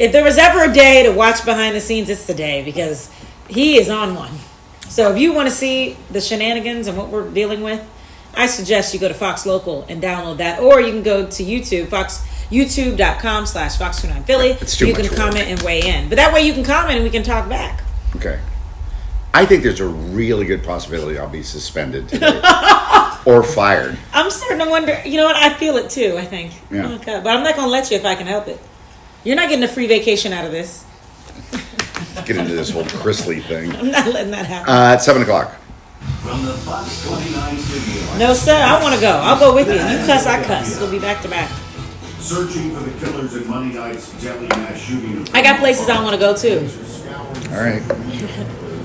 if there was ever a day to watch behind the scenes, it's today because he is on one. So if you want to see the shenanigans and what we're dealing with, I suggest you go to Fox Local and download that, or you can go to YouTube, youtube.com/Fox29Philly. You can comment and weigh in, but that way you can comment and we can talk back. Okay. I think there's a really good possibility I'll be suspended today or fired. I'm starting to wonder. You know what? I feel it too. I think. Yeah. Oh, God. But I'm not going to let you if I can help it. You're not getting a free vacation out of this. Get into this whole Chrisley thing. I'm not letting that happen. At 7 o'clock. From the Fox 29 studio. No, sir. I want to go. I'll go with you. You cuss, I cuss. We'll be back to back. Searching for the killers in Monday night's deadly mass shooting. I got places I want to go too. All right.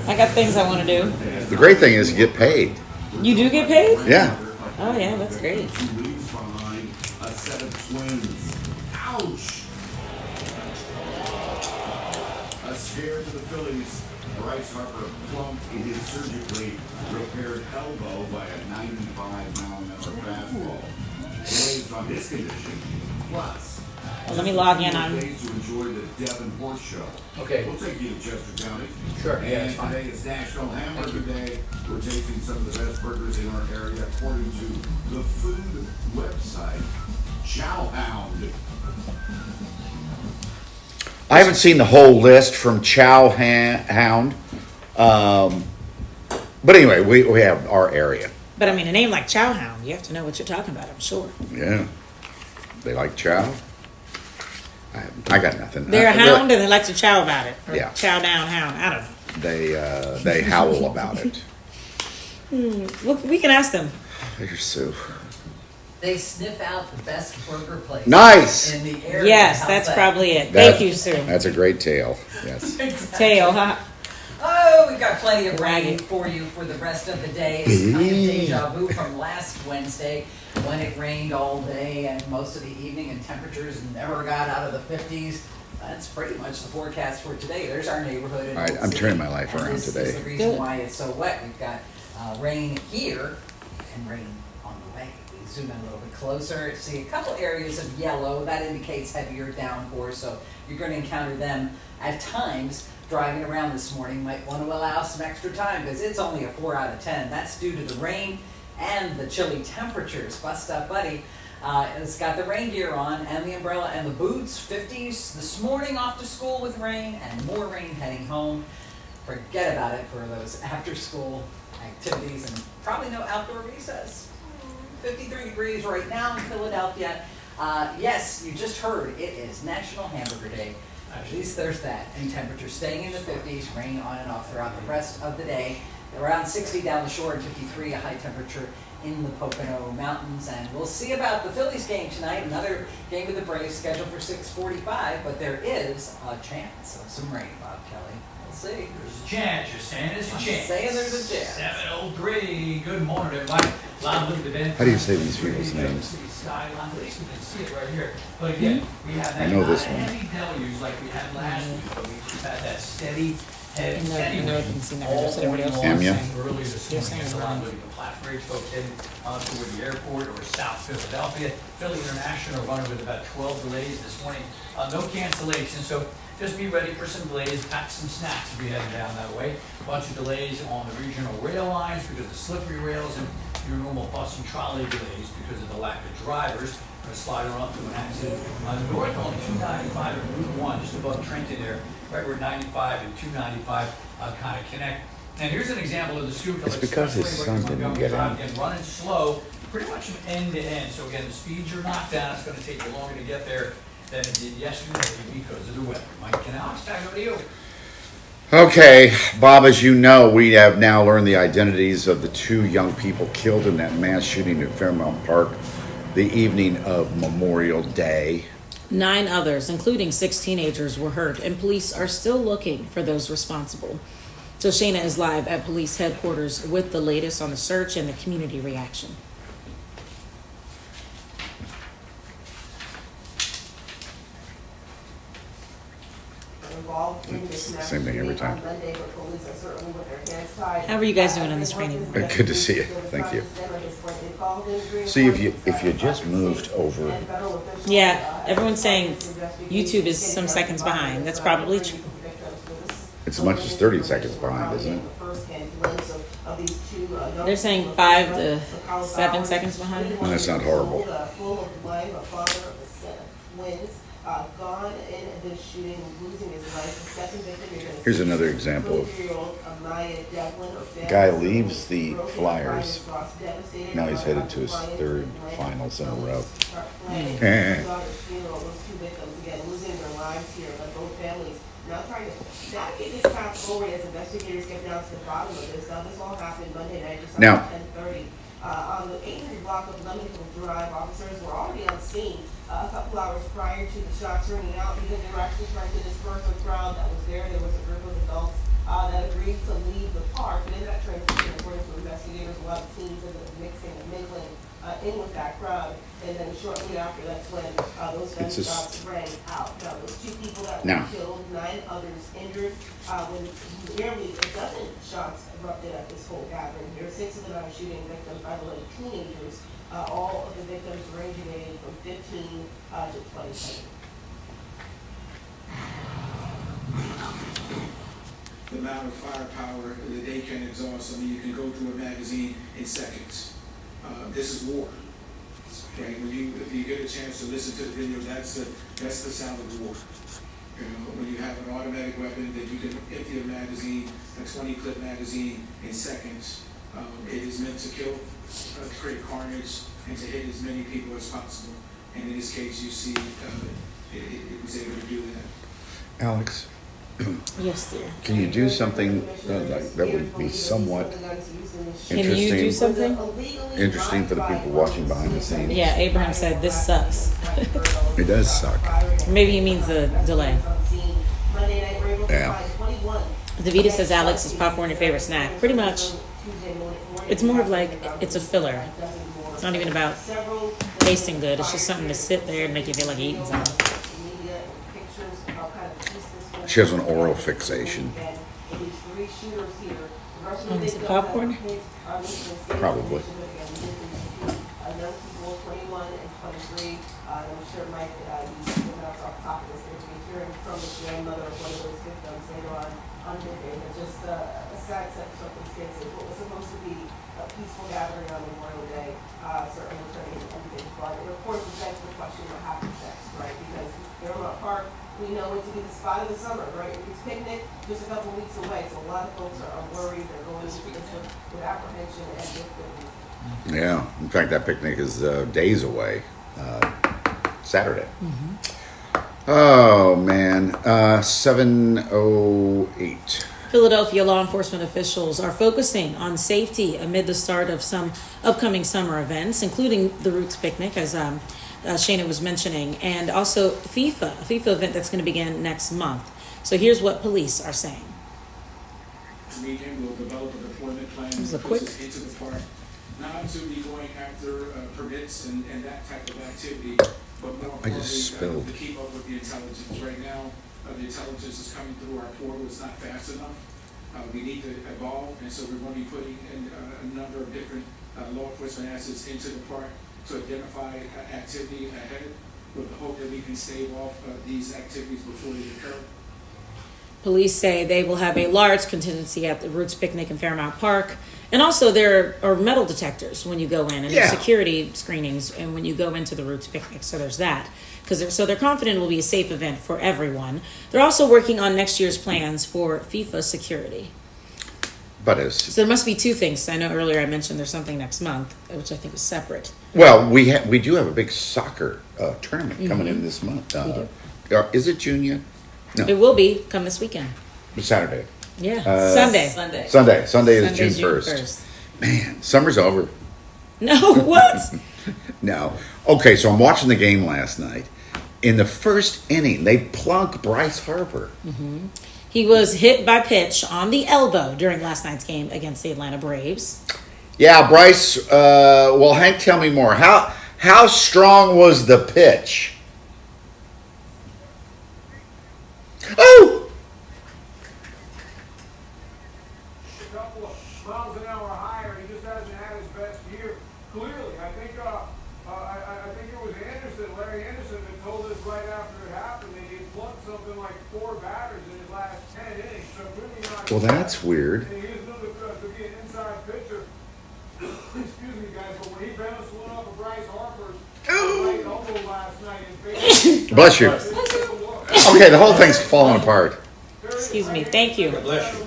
I got things I want to do. The great thing is you get paid. You do get paid? Yeah. Oh yeah, that's great. Two leaves behind a set of twins. Ouch! A scare to the Phillies. Bryce Harper plumped in his surgically repaired elbow by a 95-mile-an-hour fastball. Blazed on his condition. Plus, Let me log in on. days to enjoy the Devon Horse Show. Okay. We'll take you to Chester County. Sure, yeah, And that's fine. today is National Hamburger Day. We're tasting some of the best burgers in our area, according to the food website, Chowhound. I haven't seen the whole list from Chowhound. But anyway, we have our area. But I mean, a name like Chowhound, you have to know what you're talking about. I'm sure. Yeah. They like chow. I got nothing. They're a hound and they like to chow about it. Or Yeah. chow down hound. I don't know. They howl about it. We can ask them. You're so They sniff out the best burger place nice. in the area. Yes, How's that's that? probably it. That- Thank you, sir. That's a great tale. Yes. Tail, huh? Oh, we got plenty of rain Ragged. for you for the rest of the day. It's kind of deja vu from last Wednesday when it rained all day and most of the evening and temperatures never got out of the 50s. That's pretty much the forecast for today. There's our neighborhood. All right, I'm turning my life around this today. is the reason Good. why it's so wet. We've got rain here and rain on the way. We zoom in a little bit closer, see a couple areas of yellow. That indicates heavier downpour, so you're going to encounter them at times. Driving around this morning, might want to allow some extra time because it's only a 4 out of 10. That's due to the rain and the chilly temperatures. Bust Up Buddy has got the rain gear on and the umbrella and the boots. 50s this morning off to school with rain and more rain heading home. Forget about it for those after school activities and probably no outdoor recess. 53 degrees right now in Philadelphia. Yes, you just heard it is National Hamburger Day. At least there's that. And temperatures staying in the 50s, rain on and off throughout the rest of the day. Around 60 down the shore and 53, a high temperature in the Pocono Mountains. And we'll see about the Phillies game tonight. Another game with the Braves scheduled for 6:45, but there is a chance of some rain, Bob Kelly. We'll see. There's a chance. You're saying there's a I'm chance. saying there's a chance. 7:03. Good morning, everybody. Live look at the event. How do you say these people's names? Skyline. At least we can see it right here. But again, we have that I know this not one. heavy deluge like we had last week, but we've had that steady head. No, steady no, rain I can see that. all That's what everybody else morning is long. saying. Earlier this You're morning, saying it's it around wrong. the Plattsburgh folks heading toward the airport or South Philadelphia. Philly International running with about 12 delays this morning. No cancellations, so just be ready for some delays. Pack some snacks if you're heading down that way. Bunch of delays on the regional rail lines because of slippery rails and your normal bus and trolley delays because of the lack of drivers. Going to slide around to an accident north on 295 and Route 1, just above Trenton there, right where 95 and 295 kind of connect. And here's an example of the Schuylkill It's because his Expressway, son right didn't Montgomery get Drive, in. and running slow, pretty much from end to end. So again, the speeds are knocked down. It's going to take you longer to get there than it did yesterday because of the weather. Mike and Alex, back over to you. Okay, Bob, as you know, we have now learned the identities of the 2 young people killed in that mass shooting at Fairmount Park the evening of Memorial Day. 9 others, including 6 teenagers, were hurt, and police are still looking for those responsible. So Shayna is live at police headquarters with the latest on the search and the community reaction. involved in this mass Same thing every shooting time. on Monday, but police are certainly with their hands tied. How are you guys doing on this rainy morning? Good to see you. Thank you. See, if you just moved over, Yeah, everyone's saying YouTube is some seconds behind. That's probably true. it's as much as 30 seconds behind, isn't it? They're saying 5 to 7 seconds behind. Well, that's not horrible. Here's another example of guy leaves the Flyers. Now he's headed to his third finals in a row. Now trying to navigate this path forward as investigators get down to the bottom of this. Now this all happened Monday night just Now- around 10:30. On the 800 block of Lemonhill Drive, officers were already on scene a couple hours prior to the shots ringing out because they were actually trying to disperse a crowd that was there. There was a group of adults that agreed to leave the park, and in that transition, according to investigators, a lot of teens ended up mixing and mingling in with that crowd. And then shortly after, that's when those gunshots rang out. Now, those 2 people that were killed, 9 others injured. When nearly a dozen shots erupted at this whole gathering here, 6 of the 9 shooting victims, by the way, teenagers. All of the victims ranging in age from 15 to 27. The amount of firepower that they can exhaust. I mean, you can go through a magazine in seconds. This is war. Right? If you get a chance to listen to the video, that's the sound of war. You know, when you have an automatic weapon that you can empty a magazine, a 20-clip magazine in seconds, it is meant to kill, to create carnage, and to hit as many people as possible. And in this case, you see, it was able to do that. Alex, Yes, dear. can you do something that would be somewhat Can you do something? interesting for the people watching behind the scenes? Yeah, Abraham said this sucks. It does suck. Maybe he means the delay. Yeah. Davida says Alex, is popcorn your favorite snack? Pretty much. It's more of like, it's a filler. It's not even about tasting good. It's just something to sit there and make you feel like eating something. She has an oral fixation. On some popcorn? Probably. Sad set of circumstances. What was supposed to be a peaceful gathering on Memorial Day certainly turning into anything but. It of course begs the question what happens next, right? Because Fairmount Park, we know it to be the spot of the summer, right? It's picnic just a couple weeks away, so a lot of folks are worried. They're going into this with apprehension and with relief. Yeah. In fact, that picnic is days away. Saturday. Oh, man. 7:08. Philadelphia law enforcement officials are focusing on safety amid the start of some upcoming summer events, including the Roots Picnic, as Shana was mentioning, and also a FIFA event that's going to begin next month. So here's what police are saying. This weekend, we'll develop a deployment plan This is a that quick- puts us into the park, not to be going after permits and that type of activity, but more I just importantly, spilled. to keep up with the intelligence. Right now, the intelligence is coming through our portal. It's not fast enough. We need to evolve, and so we're going to be putting in a number of different law enforcement assets into the park to identify activity ahead with the hope that we can stave off these activities before they occur. Police say they will have a large contingency at the Roots Picnic in Fairmount Park. And also there are metal detectors when you go in, and there's security screenings and when you go into the Roots Picnic. So there's that. So they're confident it will be a safe event for everyone. They're also working on next year's plans for FIFA security. But as So there must be 2 things. I know earlier I mentioned there's something next month, which I think is separate. well, we do have a big soccer tournament coming in this month. Is it June yet? No, It will be come this weekend. Saturday. Yeah, Sunday. Sunday is Sunday's June 1st. Man, summer's over. No, what? No. Okay, so I'm watching the game last night. In the first inning, they plunk Bryce Harper. He was hit by pitch on the elbow during last night's game against the Atlanta Braves. Yeah, Bryce. Well, Hank, tell me more. How strong was the pitch? Oh, couple of miles an hour higher. He just hasn't had his best year. Clearly, I think it was Anderson, Larry Anderson, that told us right after it happened that he had plucked something like 4 batters in his last 10 innings. So really not. Well, that's weird. And he is known to be an inside pitcher. Excuse me, guys, but when he bounced one off of Bryce Harper's right elbow last night in Bless you. Okay, the whole thing's falling apart. Excuse me. Thank you. Bless you.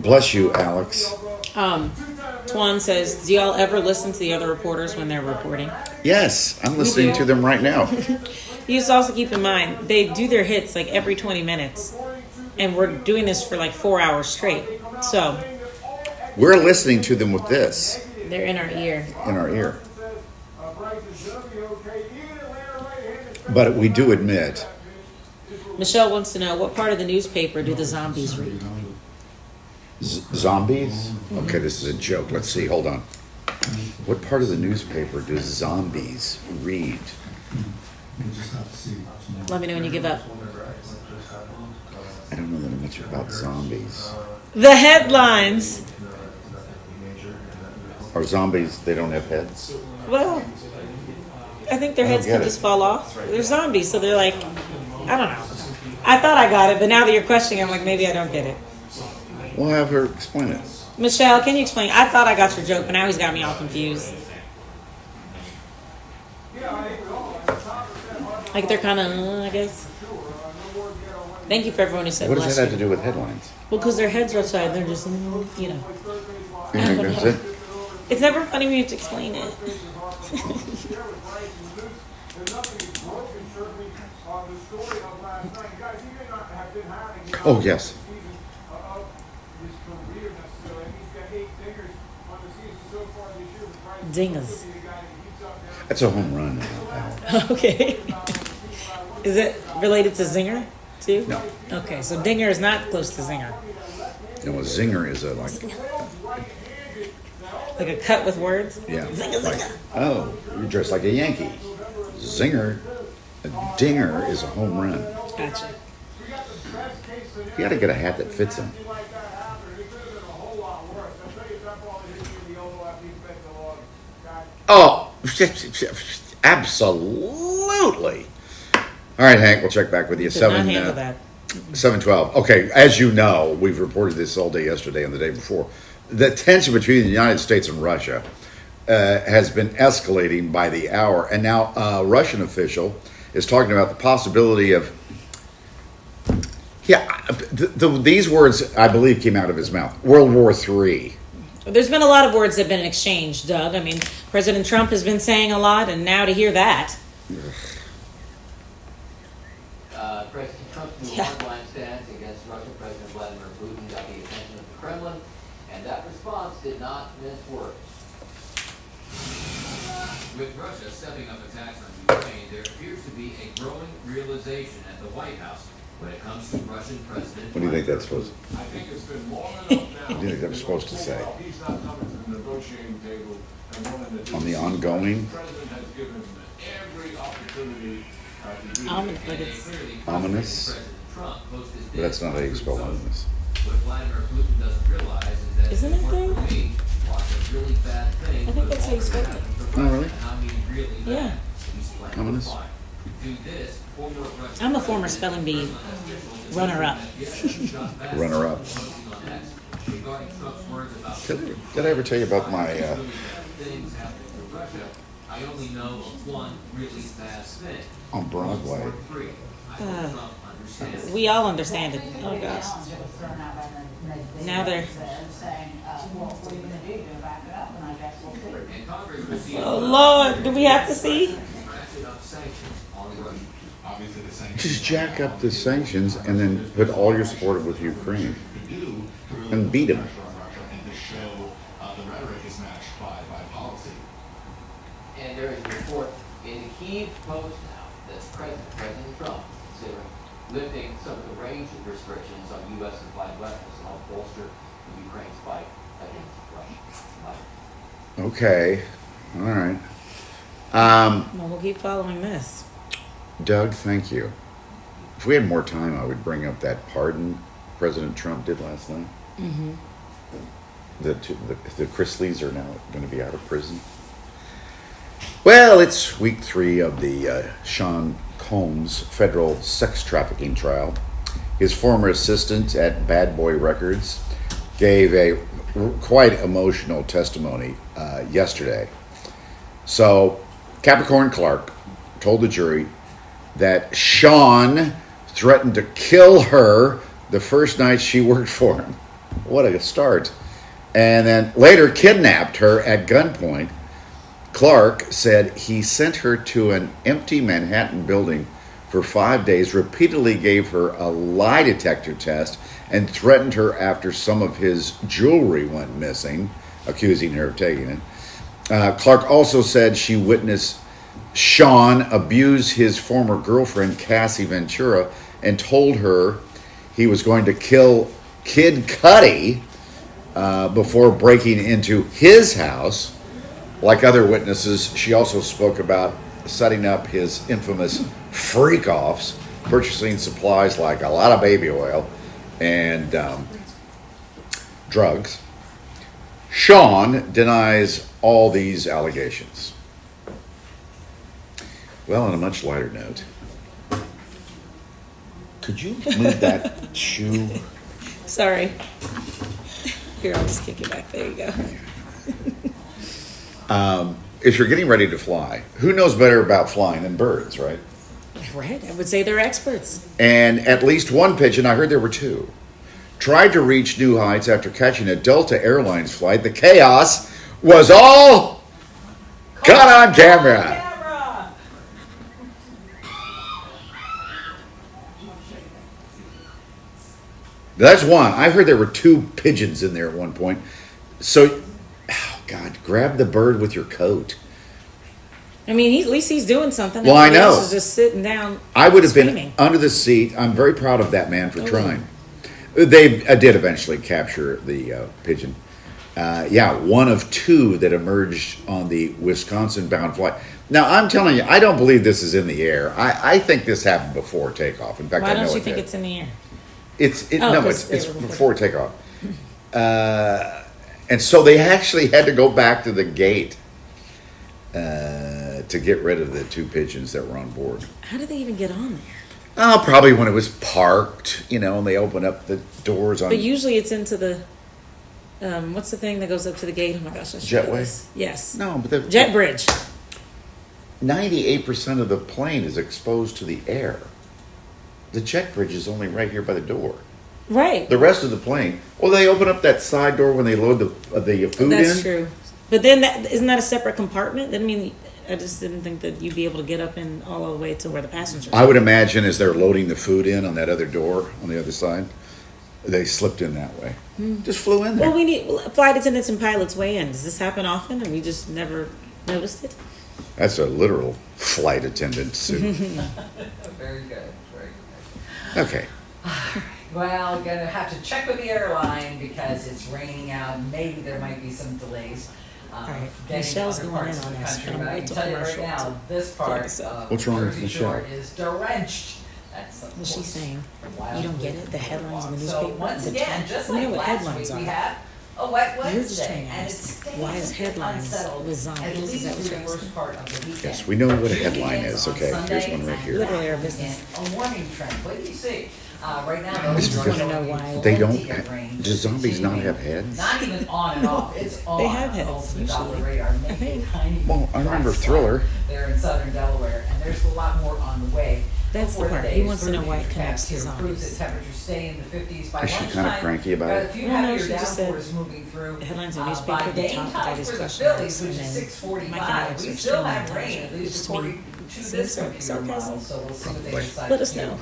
Bless you, Alex. Twan says, do y'all ever listen to the other reporters when they're reporting? Yes, I'm listening to them right now. You just also keep in mind, they do their hits like every 20 minutes. And we're doing this for like 4 hours straight. So We're listening to them with this they're in our ear. in our ear. But we do admit, Michelle wants to know, what part of the newspaper do the zombies read? zombies? Okay, this is a joke. Let's see, hold on. What part of the newspaper do zombies read? Let me know when you give up. I don't know that much about zombies. The headlines. Are zombies, they don't have heads? Well, I think their heads get can it. just fall off. They're zombies, so they're like, I don't know. I thought I got it, but now that you're questioning, I'm like, maybe I don't get it. We'll have her explain it. Michelle, can you explain? I thought I got your joke, but now he's got me all confused. Like they're kind of, I guess. Thank you for everyone who said What does bless that have you. to do with headlines? Well, because their heads are outside, they're just, you know. You think that's it? It's never funny when you have to explain it. Oh, yes. Dingers. That's a home run. Okay. Is it related to zinger, too? No. Okay, so dinger is not close to zinger. You know, a zinger is a Like a cut with words? yeah. Zinger, Like, zinger. oh, you're dressed like a Yankee. Zinger, a dinger is a home run. Gotcha. You got to get a hat that fits him. Oh, absolutely. All right, Hank, we'll check back with you. Could not handle that. 7:12. Okay, as you know, we've reported this all day yesterday and the day before. The tension between the United States and Russia has been escalating by the hour, and now a Russian official is talking about the possibility of. Yeah, these words I believe came out of his mouth. World War III. There's been a lot of words that have been exchanged, Doug. I mean, President Trump has been saying a lot, and now to hear that. President Trump's new hardline stance against Russian President Vladimir Putin got the attention of the Kremlin, and that response did not mince words. With Russia stepping up attacks on Ukraine, there appears to be a growing realization at the White House when it comes to Russian President. What do you think that's supposed to? I think it's been long enough now. What do you think that was supposed to say? He's not coming to the negotiating table and wanting to do On the this. ongoing? The president has given him every opportunity to do Ominous, this. but it's Ominous? But that's not how you spell ominous. What Vladimir Putin doesn't realize is that Isn't it though? watch a really bad thing. I think that's how you spell it. Oh, really? And I mean really bad. Yeah. He's playing Ominous? with fire. Do this, former Russian I'm a former spelling bee runner-up. Runner-up. regarding Trump's words about Did I ever tell you about my? things happening to Russia. I only know of one really bad thing. On Broadway. War III. I hope Trump understands. We all understand it. Oh, gosh. Now they're... And Congress received Oh, Lord. Do we have to see? ratchet up sanctions on Russia. Obviously, the sanctions Just jack up the sanctions and then put all your support with Ukraine do and beat them. on Russia and to show the rhetoric is matched by policy. And there is a report in the Kyiv Post now that President Trump is considering lifting some of the range of restrictions on U.S. supplied weapons to help bolster Ukraine's fight against Russia. Okay. All right. Well, we'll keep following this. Doug, thank you. If we had more time, I would bring up that pardon President Trump did last night? Mm-hmm. The Chrisleys are now going to be out of prison. Well, it's week 3 of the Sean Combs federal sex trafficking trial. His former assistant at Bad Boy Records gave a quite emotional testimony yesterday. So, Capricorn Clark told the jury that Sean threatened to kill her the first night she worked for him. What a start. And then later kidnapped her at gunpoint. Clark said he sent her to an empty Manhattan building for 5 days, repeatedly gave her a lie detector test, and threatened her after some of his jewelry went missing, accusing her of taking it. Clark also said she witnessed Sean abuse his former girlfriend, Cassie Ventura, and told her he was going to kill Kid Cudi before breaking into his house. Like other witnesses, she also spoke about setting up his infamous freak-offs, purchasing supplies like a lot of baby oil and drugs. Sean denies all these allegations. Well, on a much lighter note, could you move that shoe? Sorry. Here, I'll just kick it back. There you go. If you're getting ready to fly, who knows better about flying than birds, right? Right. I would say they're experts. And at least one pigeon, I heard there were 2, tried to reach new heights after catching a Delta Airlines flight. The chaos was all caught on camera. That's one. I heard there were 2 pigeons in there at one point. So, oh God, grab the bird with your coat. I mean, at least he's doing something. Well, I Everybody know. else is just sitting down. I would have screaming. been under the seat. I'm very proud of that man for trying. They did eventually capture the pigeon. One of 2 that emerged on the Wisconsin-bound flight. Now, I'm telling you, I don't believe this is in the air. I think this happened before takeoff. In fact, Why I know don't you it think did. it's in the air? It's 'cause before takeoff. And so they actually had to go back to the gate to get rid of the 2 pigeons that were on board. How did they even get on there? Oh, probably when it was parked, and they open up the doors on. But usually it's into the, what's the thing that goes up to the gate? Oh my gosh, I should know Jetway? this. Yes. No, but the Jet bridge. 98% of the plane is exposed to the air. The jet bridge is only right here by the door. Right. The rest of the plane, they open up that side door when they load the food in. That's true. But then isn't that a separate compartment? I mean, I just didn't think that you'd be able to get up in all the way to where the passengers I would imagine as they're loading the food in on that other door on the other side, they slipped in that way. Just flew in there. Well, we need flight attendants and pilots weigh in. Does this happen often and we just never noticed it? That's a literal flight attendant suit. Very good, very good. Okay. Well, gonna have to check with the airline because it's raining out. Maybe there might be some delays. Right. Getting Michelle's other going parts in of on the us. country, I'm but I wait can till tell you right commercial now, to this part us up. of What's wrong with Jersey Michelle? Shore is drenched. That's What's she saying? wild You don't get with it? The headlines in the So newspaper? once The again, top- just we know like what last headlines week, we are. have a wet You're just Wednesday, trying to and it ask, stays why is a bit headlines unsettled, with zombies? at Is least that what through you're the first asking? part of the weekend. Yes, we know what a headline Begins is. on Okay, here's Sunday, one right and here. Literally our that business. weekend, a warming trend. What do you see? Right now, It's those because are know why. They don't. plenty of rain, Do zombies not continuing. have heads? Not even on and off. It's on. have heads, Over the usually. radar, maybe a tiny Well, I remember dry spot Thriller. there in southern Delaware, and there's a lot more on the way. That's the before part. day He is wants to know through. why it Future connects to forecast here proves zombies. that temperatures stay in the 50s by Is she lunchtime. kinda cranky about it? If you No, have no, your she just said downpours moving through, the headlines in the by newspaper, the game top with time all these for the question Phillies, marks, which and is then 6:45, Mike and Alex we are still extremely have rain, at intelligent. least Just according me. to Some this computer sarcasm. model. So we'll see what they Wait. decide Let to us do know.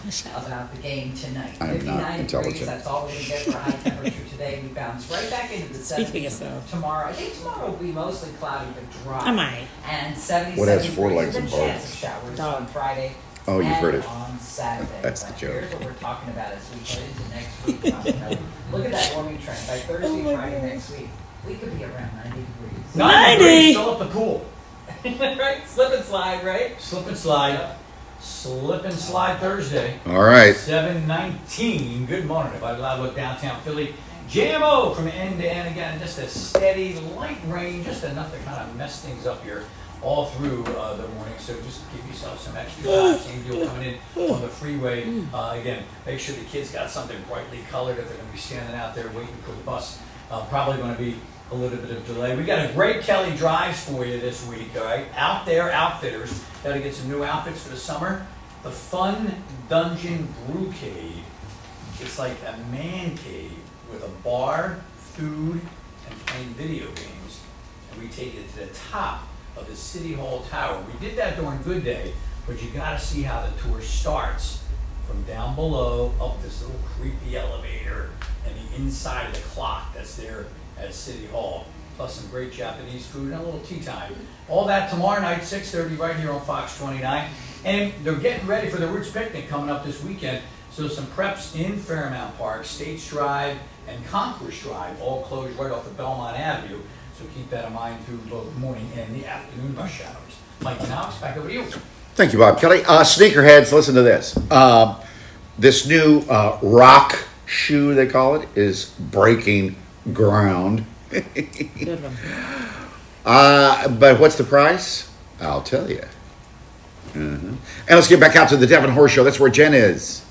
about the game tonight. I am not 59 intelligent. degrees, that's all we're going to get for a high temperature today. We bounce right back into the Speaking of 70s stuff. tomorrow. I think tomorrow will be mostly cloudy but dry. I might. And 77 What has four degrees legs with and a chance bones? of showers Dog. on Friday. Oh, you've and heard it. on Saturday. That's the But joke. Here's what we're talking about as we head into next week. Look at that warming trend. By Thursday, Oh my Friday gosh. next week, we could be around 90 degrees. 90! Still at the pool. Right? Slip and slide, right? Slip and slide. Slip and Slide Thursday. All right. 7:19. Good morning, everybody. Live look downtown Philly. JMO from end to end again. Just a steady, light rain, just enough to kind of mess things up here all through the morning. So just give yourself some extra time. Same deal coming in on the freeway. Again, make sure the kids got something brightly colored if they're going to be standing out there waiting for the bus. Probably going to be a little bit of delay. We got a great Kelly Drives for you this week, all right? Out There Outfitters. Got to get some new outfits for the summer. The Fun Dungeon Brew Cave. It's like a man cave with a bar, food, and playing video games. And we take it to the top of the City Hall Tower. We did that during Good Day, but you got to see how the tour starts from down below up this little creepy elevator and the inside of the clock that's there at City Hall, plus some great Japanese food and a little tea time. All that tomorrow night, 6:30, right here on Fox 29. And they're getting ready for the Roots Picnic coming up this weekend. So some preps in Fairmount Park, States Drive, and Concourse Drive, all closed right off of Belmont Avenue. So keep that in mind through both the morning and the afternoon rush hours. Mike and Alex, back over to you. Thank you, Bob Kelly. Sneakerheads, listen to this. This new rock shoe, they call it, is breaking ground. Good one. But what's the price? I'll tell you. And let's get back out to the Devon Horse Show. That's where Jen is.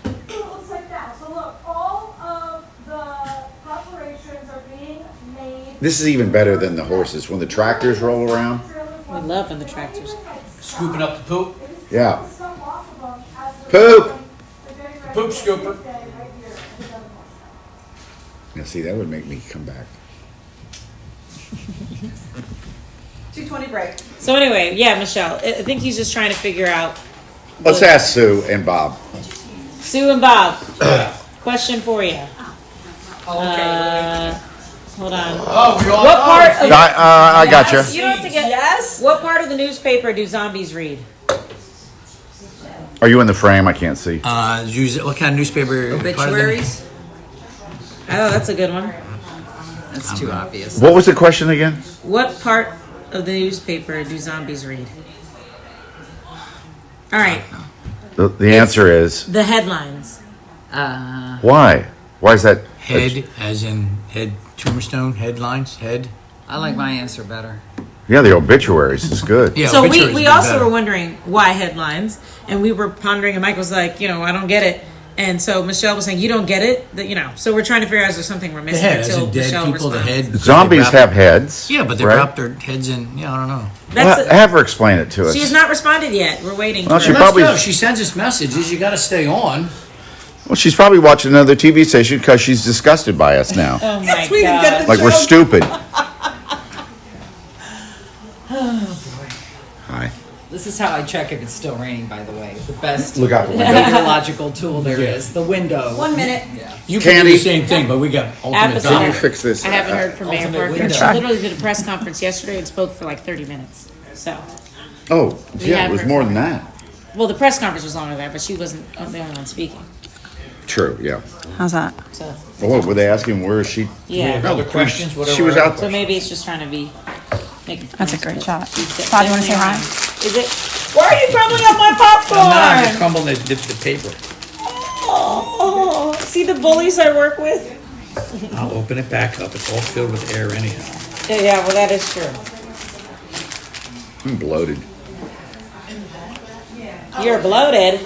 It looks like that. So look, all of the preparations are being made. This is even better than the horses. When the tractors roll around. We love when the tractors. Scooping up the poop. Yeah. Poop. Poop scooper. Now, see, that would make me come back. 2:20 break. So anyway, yeah, Michelle, I think he's just trying to figure out. Let's ask Sue and Bob. Sue and Bob, question for you. Okay. Hold on. Oh, we all What part of I got you. you don't have to get. Yes. What part of the newspaper do zombies read? Are you in the frame? I can't see. What kind of newspaper? Obituaries. Oh, that's a good one. That's too obvious. What was the question again? What part of the newspaper do zombies read? All right, The answer is the headlines. why? Why is that? Head, as in head, tombstone, headlines, head. I like my answer better. Yeah, the obituaries is good. Yeah, So obituaries we is also better. were wondering why headlines, and we were pondering, and Mike was like, I don't get it. And so Michelle was saying, you don't get it? So we're trying to figure out if there's something we're The missing head, as until in dead Michelle people, the responds. head. Zombies They wrap- have heads. Yeah, but they right? wrap their heads in, I don't know. That's Have her explain it to us. she has not responded yet. We're waiting. Well, for she her. probably- Let's go. She sends us messages. You got to stay on. Well, she's probably watching another TV station because she's disgusted by us now. Oh my We didn't get god. the Like we're joke. stupid. Hi. This is how I check if it's still raining, by the way. The best Look out the window. meteorological tool there is. The window. 1 minute. Yeah. You can Candy. do the same thing, but we got ultimate Apathy. Can you dominance. fix this? I haven't heard from Mayor Ultimate Parker. window. She literally did a press conference yesterday and spoke for like 30 minutes. So, Oh, yeah, have it was heard more from than her. that. well, the press conference was longer than that, but she wasn't the only one speaking. True, yeah. How's that? So, Well, what, were they asking where is she? yeah. Other questions, whatever. She was out So there. maybe it's just trying to be making. That's a great shot. She's Todd, you want to say definitely hi? around. Is it? Why are you crumbling up my popcorn? I'm not. I'm just crumbling the paper. Oh, see the bullies I work with? I'll open it back up. It's all filled with air anyhow. Yeah, well, that is true. I'm bloated. You're bloated.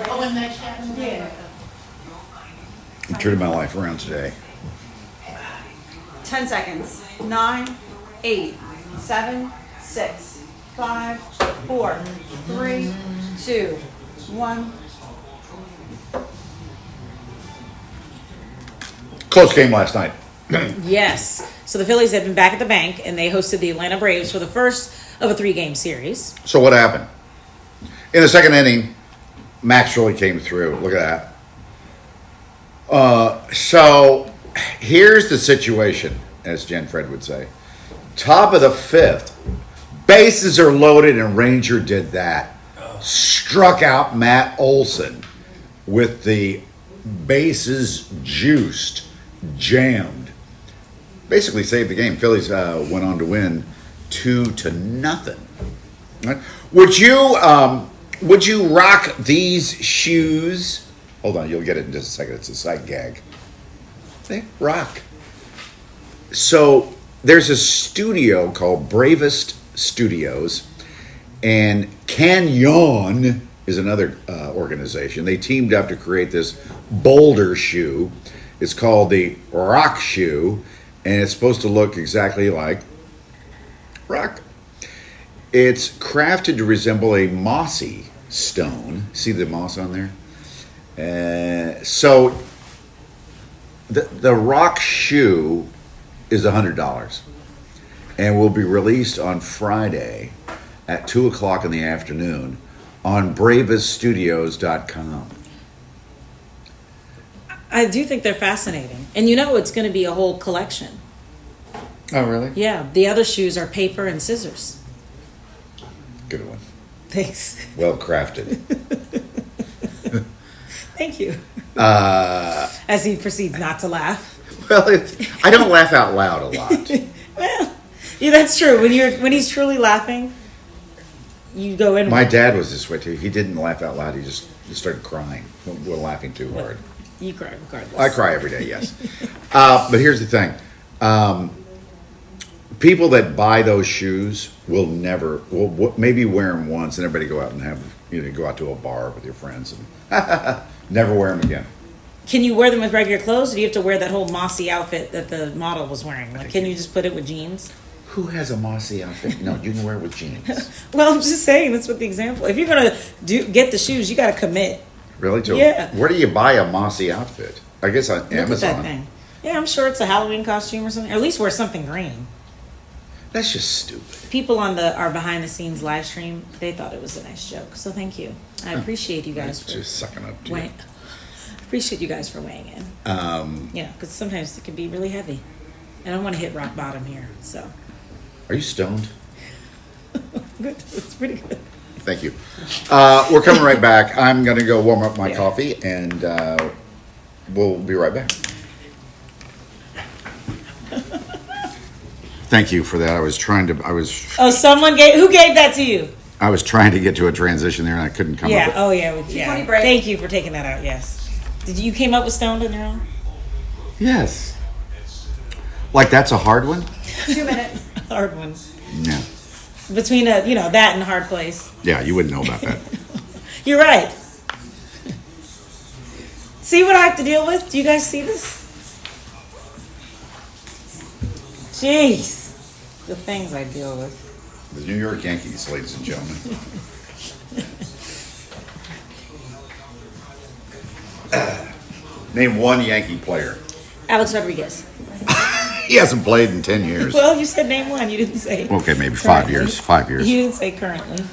I'm turning my life around today. 10 seconds. 9, 8, 7, 6, 5, 4, 3, 2, 1. Close game last night. Yes. So the Phillies have been back at the bank, and they hosted the Atlanta Braves for the first of a 3-game series. So what happened? In the second inning, Max really came through. Look at that. So here's the situation, as Jen Fred would say. Top of the fifth, bases are loaded, and Ranger did that. Struck out Matt Olson with the bases juiced, jammed. Basically saved the game. Phillies went on to win 2-0. Would you rock these shoes? Hold on, you'll get it in just a second. It's a sight gag. They rock. So there's a studio called Bravest Studios, and Canyon is another organization. They teamed up to create this boulder shoe. It's called the Rock Shoe, and it's supposed to look exactly like rock. It's crafted to resemble a mossy stone. See the moss on there? So the Rock Shoe is $100 and will be released on Friday at 2 o'clock in the afternoon on braveststudios.com. I do think they're fascinating. And it's going to be a whole collection. Oh, really? Yeah. The other shoes are paper and scissors. Good one. Thanks. Well crafted. Thank you. As he proceeds not to laugh. Well, I don't laugh out loud a lot. Well, yeah, that's true. When he's truly laughing, you go in. My dad was this way too. He didn't laugh out loud. He started crying. We're laughing too hard. You cry regardless. I cry every day, yes. But here's the thing. People that buy those shoes will maybe wear them once and everybody go out and go out to a bar with your friends and never wear them again. Can you wear them with regular clothes, or do you have to wear that whole mossy outfit that the model was wearing? Like, can you just put it with jeans? Who has a mossy outfit? No, you can wear it with jeans. Well, I'm just saying, that's what the example. If you're going to get the shoes, you got to commit. Really? Yeah. Where do you buy a mossy outfit? I guess on Amazon. Look at that thing. Yeah, I'm sure it's a Halloween costume or something. Or at least wear something green. That's just stupid. People on our behind the scenes live stream, they thought it was a nice joke. So thank you. I appreciate you guys for just sucking up to you. Appreciate you guys for weighing in. Because sometimes it can be really heavy. I don't want to hit rock bottom here. So. Are you stoned? Good. It's pretty good. Thank you. We're coming right back. I'm going to go warm up my coffee, and we'll be right back. Thank you for that. Oh, who gave that to you? I was trying to get to a transition there, and I couldn't come up with. Oh, yeah. Thank you for taking that out, yes. Did you came up with stoned on your own? Yes. Like that's a hard one? 2 minutes. Hard one. Yeah. Between that and hard place. Yeah, you wouldn't know about that. You're right. See what I have to deal with? Do you guys see this? Jeez. The things I deal with. The New York Yankees, ladies and gentlemen. Name one Yankee player. Alex Rodriguez. He hasn't played in 10 years. Well, you said name one. You didn't say. Okay, maybe currently. 5 years. 5 years. You didn't say currently.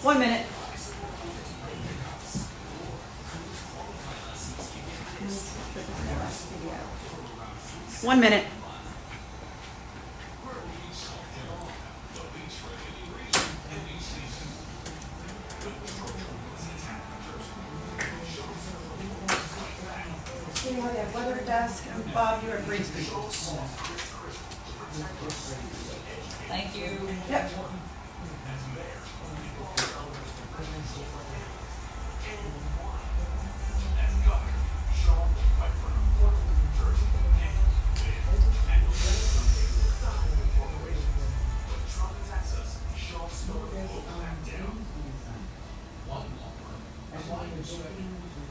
One minute. One minute. So you have that weather desk, and Bob, you're at Breeze Controls. Thank you. Yep.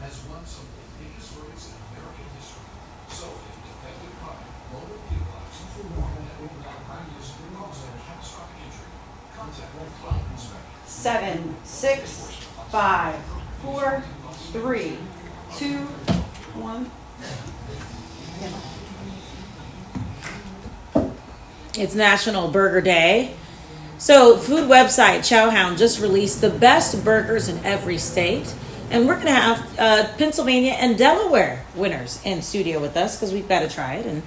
As once of the biggest stories in American history. So, if defective product, motor vehicle accident, cause a catastrophic injury, contact the fire inspector. 7, 6, 5, 4, 3, 2, 1. It's National Burger Day. So, food website Chowhound just released the best burgers in every state. And we're going to have Pennsylvania and Delaware winners in studio with us because we've got to try it and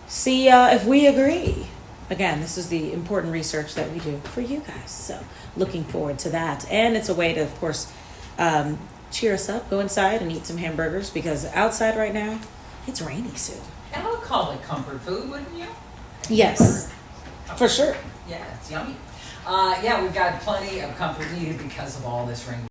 see if we agree. again, this is the important research that we do for you guys. So looking forward to that. And it's a way to, of course, cheer us up, go inside and eat some hamburgers because outside right now, it's rainy soon. And I would call it comfort food, wouldn't you? Yes, for sure. Yeah, it's yummy. Yeah, we've got plenty of comfort needed because of all this rain.